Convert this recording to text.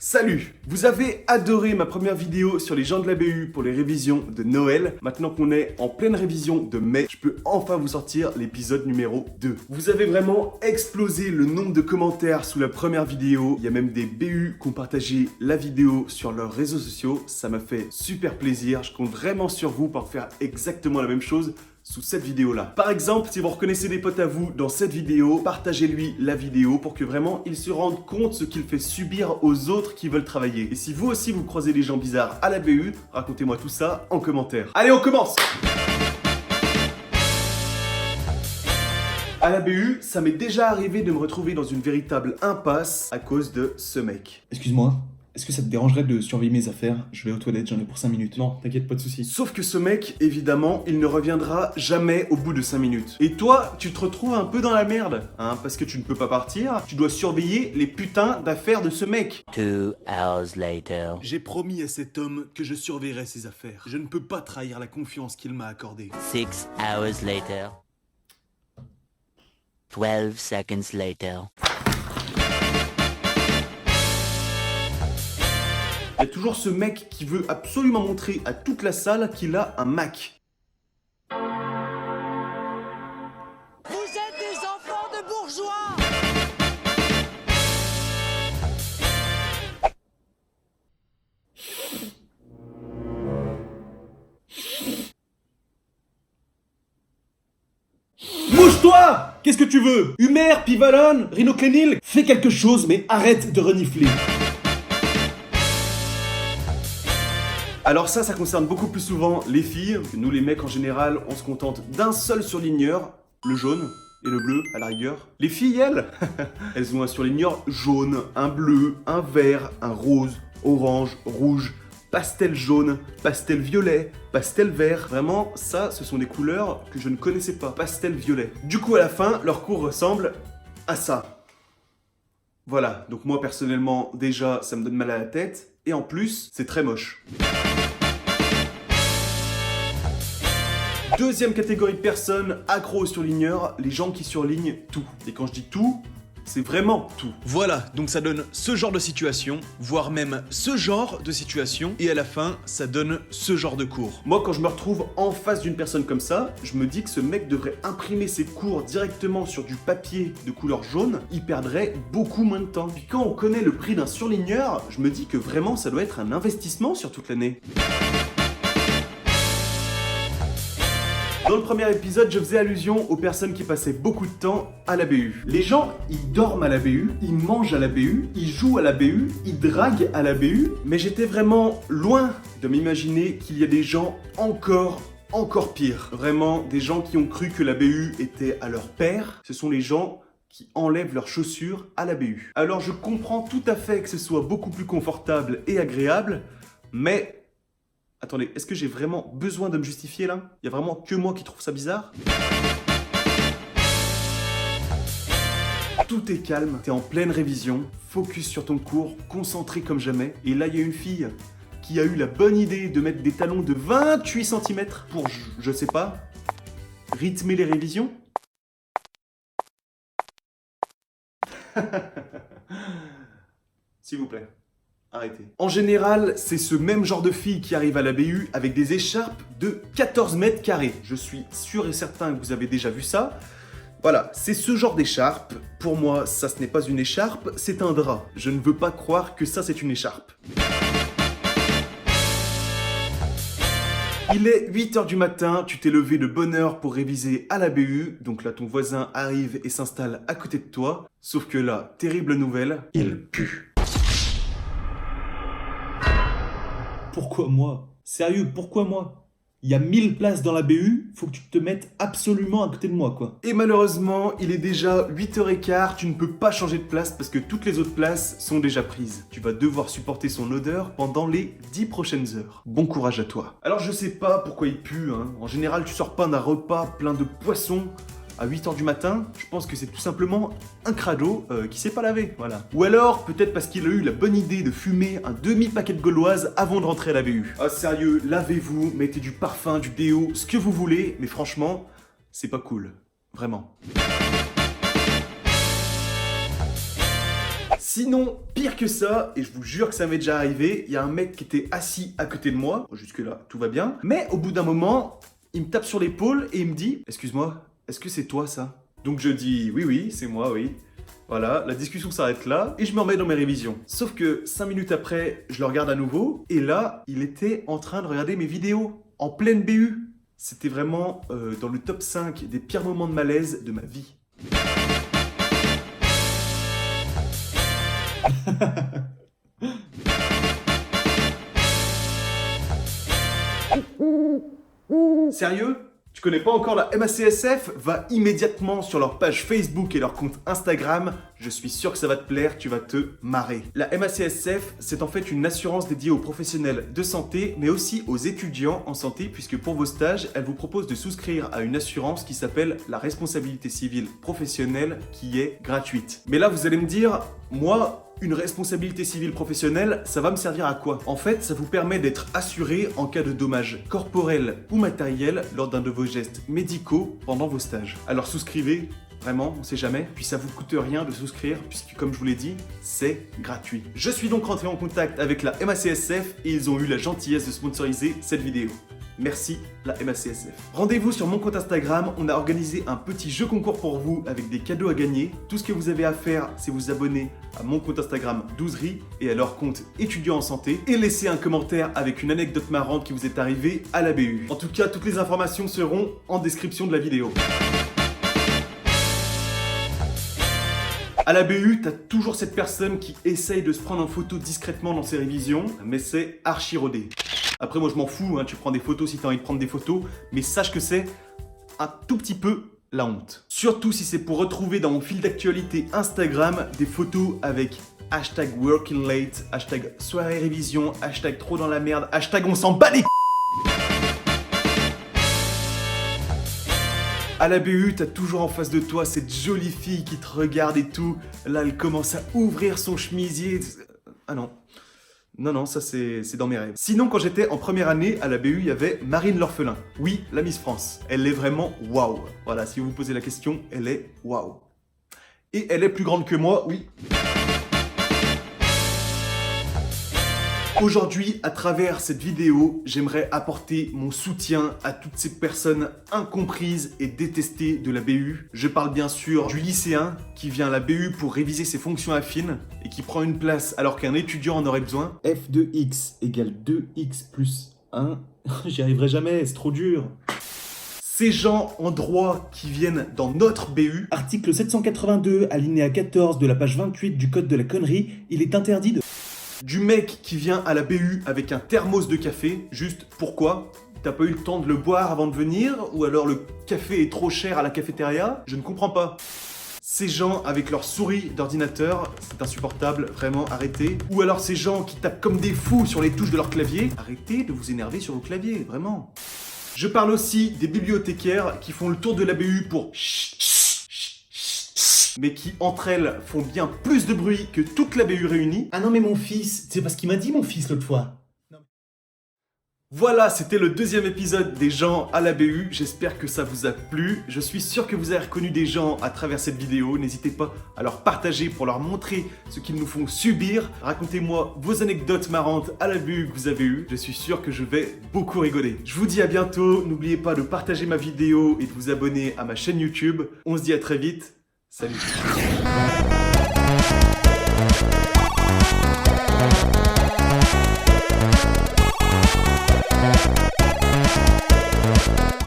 Salut! Vous avez adoré ma première vidéo sur les gens de la BU pour les révisions de Noël. Maintenant qu'on est en pleine révision de mai, je peux enfin vous sortir l'épisode numéro 2. Vous avez vraiment explosé le nombre de commentaires sous la première vidéo. Il y a même des BU qui ont partagé la vidéo sur leurs réseaux sociaux. Ça m'a fait super plaisir. Je compte vraiment sur vous pour faire exactement la même chose sous cette vidéo-là. Par exemple, si vous reconnaissez des potes à vous dans cette vidéo, partagez-lui la vidéo pour que vraiment il se rende compte ce qu'il fait subir aux autres qui veulent travailler. Et si vous aussi vous croisez des gens bizarres à la BU, racontez-moi tout ça en commentaire. Allez, on commence! À la BU, ça m'est déjà arrivé de me retrouver dans une véritable impasse à cause de ce mec. Excuse-moi, est-ce que ça te dérangerait de surveiller mes affaires? Je vais aux toilettes, j'en ai pour 5 minutes. Non, t'inquiète, pas de soucis. Sauf que ce mec, évidemment, il ne reviendra jamais au bout de 5 minutes. Et toi, tu te retrouves un peu dans la merde, hein, parce que tu ne peux pas partir, tu dois surveiller les putains d'affaires de ce mec. 2 hours later. J'ai promis à cet homme que je surveillerais ses affaires. Je ne peux pas trahir la confiance qu'il m'a accordée. 6 hours later. 12 seconds later. Il y a toujours ce mec qui veut absolument montrer à toute la salle qu'il a un Mac. Vous êtes des enfants de bourgeois! Mouche-toi! Qu'est-ce que tu veux? Humer, Pivalone, Rhinoclénil? Fais quelque chose, mais arrête de renifler. Alors ça concerne beaucoup plus souvent les filles. Nous les mecs en général, on se contente d'un seul surligneur, le jaune et le bleu à la rigueur. Les filles, elles ont un surligneur jaune, un bleu, un vert, un rose, orange, rouge, pastel jaune, pastel violet, pastel vert. Vraiment, ça, ce sont des couleurs que je ne connaissais pas. Pastel violet. Du coup, à la fin, leur cours ressemble à ça. Voilà, donc moi personnellement, déjà, ça me donne mal à la tête. Et en plus, c'est très moche. Deuxième catégorie de personnes accro aux surligneurs, les gens qui surlignent tout. Et quand je dis tout, c'est vraiment tout. Voilà, donc ça donne ce genre de situation, voire même ce genre de situation, et à la fin, ça donne ce genre de cours. Moi, quand je me retrouve en face d'une personne comme ça, je me dis que ce mec devrait imprimer ses cours directement sur du papier de couleur jaune, il perdrait beaucoup moins de temps. Puis quand on connaît le prix d'un surligneur, je me dis que vraiment, ça doit être un investissement sur toute l'année. Dans le premier épisode, je faisais allusion aux personnes qui passaient beaucoup de temps à la BU. Les gens, ils dorment à la BU, ils mangent à la BU, ils jouent à la BU, ils draguent à la BU, mais j'étais vraiment loin de m'imaginer qu'il y a des gens encore pires. Vraiment, des gens qui ont cru que la BU était à leur père. Ce sont les gens qui enlèvent leurs chaussures à la BU. Alors je comprends tout à fait que ce soit beaucoup plus confortable et agréable, mais... Attendez, est-ce que j'ai vraiment besoin de me justifier là? Il y a vraiment que moi qui trouve ça bizarre? Tout est calme, t'es en pleine révision, focus sur ton cours, concentré comme jamais. Et là, il y a une fille qui a eu la bonne idée de mettre des talons de 28 cm pour, je sais pas, rythmer les révisions. S'il vous plaît. Arrêtez. En général, c'est ce même genre de fille qui arrive à la BU avec des écharpes de 14 mètres carrés. Je suis sûr et certain que vous avez déjà vu ça. Voilà, c'est ce genre d'écharpe. Pour moi, ça ce n'est pas une écharpe, c'est un drap. Je ne veux pas croire que ça c'est une écharpe. Il est 8h du matin, tu t'es levé de bonne heure pour réviser à la BU. Donc là, ton voisin arrive et s'installe à côté de toi. Sauf que là, terrible nouvelle, il pue. Pourquoi moi? Sérieux, pourquoi moi? Il y a 1000 places dans la BU, faut que tu te mettes absolument à côté de moi, quoi. Et malheureusement, il est déjà 8h15, tu ne peux pas changer de place parce que toutes les autres places sont déjà prises. Tu vas devoir supporter son odeur pendant les 10 prochaines heures. Bon courage à toi. Alors je sais pas pourquoi il pue, hein. En général, tu sors pas d'un repas plein de poissons à 8h du matin, je pense que c'est tout simplement un crado qui s'est pas lavé, voilà. Ou alors, peut-être parce qu'il a eu la bonne idée de fumer un demi-paquet de gauloises avant de rentrer à la BU. Ah sérieux, lavez-vous, mettez du parfum, du déo, ce que vous voulez, mais franchement, c'est pas cool. Vraiment. Sinon, pire que ça, et je vous jure que ça m'est déjà arrivé, il y a un mec qui était assis à côté de moi, jusque là tout va bien, mais au bout d'un moment, il me tape sur l'épaule et il me dit « Excuse-moi, est-ce que c'est toi ça ?» Donc je dis « Oui, c'est moi, oui. » Voilà, la discussion s'arrête là et je me remets dans mes révisions. Sauf que 5 minutes après, je le regarde à nouveau et là, il était en train de regarder mes vidéos en pleine BU. C'était vraiment dans le top 5 des pires moments de malaise de ma vie. Sérieux ? Tu connais pas encore la MACSF ? Va immédiatement sur leur page Facebook et leur compte Instagram. Je suis sûr que ça va te plaire, tu vas te marrer. La MACSF, c'est en fait une assurance dédiée aux professionnels de santé, mais aussi aux étudiants en santé, puisque pour vos stages, elle vous propose de souscrire à une assurance qui s'appelle la responsabilité civile professionnelle, qui est gratuite. Mais là, vous allez me dire, moi, une responsabilité civile professionnelle, ça va me servir à quoi ? En fait, ça vous permet d'être assuré en cas de dommages corporels ou matériels lors d'un de vos gestes médicaux pendant vos stages. Alors souscrivez, vraiment, on sait jamais, puis ça vous coûte rien de souscrire, puisque comme je vous l'ai dit, c'est gratuit. Je suis donc rentré en contact avec la MACSF et ils ont eu la gentillesse de sponsoriser cette vidéo. Merci la MACSF. Rendez-vous sur mon compte Instagram, on a organisé un petit jeu concours pour vous avec des cadeaux à gagner. Tout ce que vous avez à faire, c'est vous abonner à mon compte Instagram Douzerie et à leur compte étudiant en santé et laisser un commentaire avec une anecdote marrante qui vous est arrivée à la BU. En tout cas, toutes les informations seront en description de la vidéo. À la BU, t'as toujours cette personne qui essaye de se prendre en photo discrètement dans ses révisions, mais c'est archi rodé. Après moi je m'en fous, hein, tu prends des photos si t'as envie de prendre des photos, mais sache que c'est un tout petit peu la honte. Surtout si c'est pour retrouver dans mon fil d'actualité Instagram des photos avec hashtag working late, hashtag soirée révision, hashtag trop dans la merde, hashtag on s'en bat les À la BU, t'as toujours en face de toi cette jolie fille qui te regarde et tout. Là, elle commence à ouvrir son chemisier. Ah non. Non, ça c'est dans mes rêves. Sinon, quand j'étais en première année, à la BU, il y avait Marine l'orphelin. Oui, la Miss France. Elle est vraiment waouh. Voilà, si vous vous posez la question, elle est waouh. Et elle est plus grande que moi, oui. Aujourd'hui, à travers cette vidéo, j'aimerais apporter mon soutien à toutes ces personnes incomprises et détestées de la BU. Je parle bien sûr du lycéen qui vient à la BU pour réviser ses fonctions affines et qui prend une place alors qu'un étudiant en aurait besoin. F de x égale 2x plus 1. J'y arriverai jamais, c'est trop dur. Ces gens en droit qui viennent dans notre BU. Article 782, alinéa 14 de la page 28 du code de la connerie, il est interdit de... Du mec qui vient à la BU avec un thermos de café, juste pourquoi ? T'as pas eu le temps de le boire avant de venir ? Ou alors le café est trop cher à la cafétéria ? Je ne comprends pas. Ces gens avec leur souris d'ordinateur, c'est insupportable, vraiment, arrêtez. Ou alors ces gens qui tapent comme des fous sur les touches de leur clavier, arrêtez de vous énerver sur vos claviers, vraiment. Je parle aussi des bibliothécaires qui font le tour de la BU pour mais qui, entre elles, font bien plus de bruit que toute la BU réunie. Ah non mais mon fils, c'est parce qu'il m'a dit mon fils l'autre fois. Voilà, c'était le deuxième épisode des gens à la BU. J'espère que ça vous a plu. Je suis sûr que vous avez reconnu des gens à travers cette vidéo. N'hésitez pas à leur partager pour leur montrer ce qu'ils nous font subir. Racontez-moi vos anecdotes marrantes à la BU que vous avez eues. Je suis sûr que je vais beaucoup rigoler. Je vous dis à bientôt. N'oubliez pas de partager ma vidéo et de vous abonner à ma chaîne YouTube. On se dit à très vite. Salut.